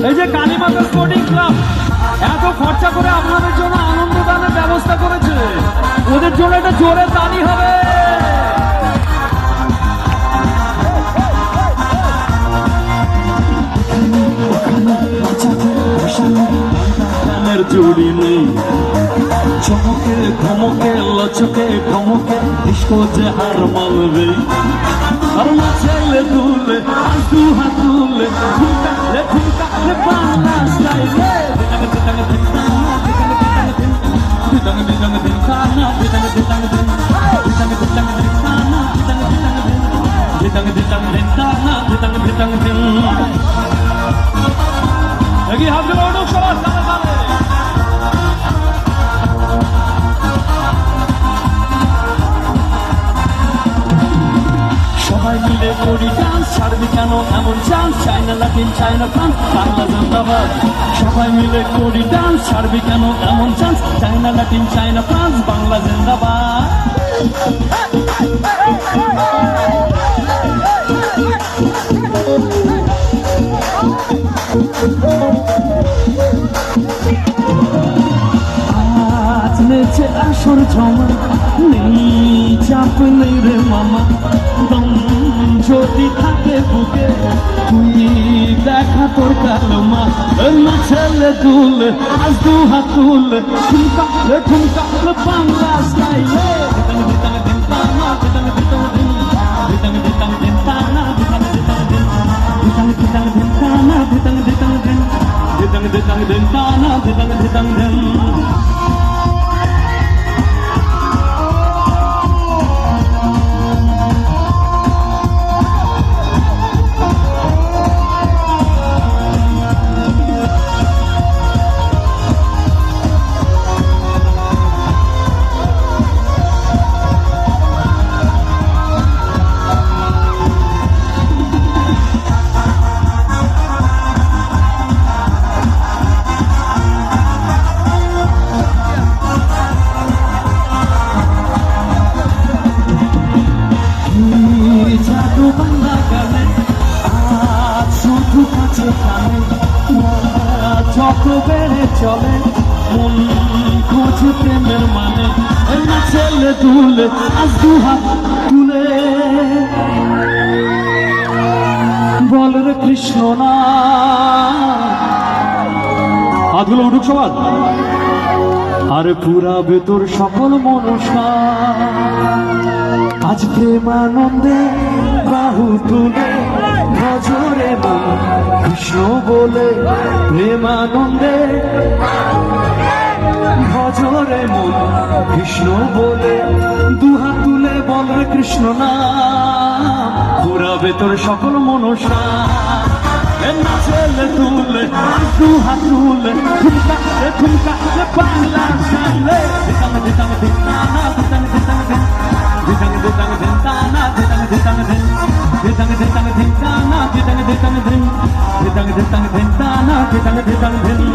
এই যে Kalimata sporting club এত খরচা করে আপনাদের জন্য আনন্দ দানের ব্যবস্থা করেছে, ওদের জন্য একটা জোরে তালি হবে। জুড়ি নেই চমকে ধমকে লচকে ধমকে ডিস্কো যে হার মালবে আর ছেলে দুলে আজ দু হাত তুলে ঠুমকালে ঠুমকালে বাংলা স্টাইলে lagi hampir orang sholat sama-sama. সবাই মিলে করি ডান্স, ছাড়বি কেন এমন চান্স, চাইনা লাটিন চাইনা ফ্রান্স বাংলা জিন্দাবাদ। সবাই মিলে করি ডান্স, ছাড়বি কেন এমন চান্স, চাইনা লাটিন চাইনা ফ্রান্স বাংলা জিন্দাবাদ। আজ নেচে আসর জমা নেই চাপ নেই রে মামা, দম যদি থাকে বুকে তুই দেখা তোর কালমা। ছেলে দুলে আজ দু হাত তুলে ঠুমকালে ঠুমকালে বাংলা স্টাইলে যত বেড়ে চলে মন খোঁজে প্রেমের মানে, না ছেলে তুলে আজ দু হাত তুলে বল রে কৃষ্ণ না। হাতগুলো উঠুক সবার, আরে পুরা ভেতর সকল মনসা আজ প্রেমানন্দে বাহু তুলে ভজরে কৃষ্ণ বলে, প্রেমানন্দে ভজরে মন কৃষ্ণ বলে, দুহাত তুলে বল রে কৃষ্ণ না। পুরা ভেতর সকল মনসা ছেলে তুলে দু হাত তুলে ঠুমকালে ঠুমকালে বাংলা স্টাইলে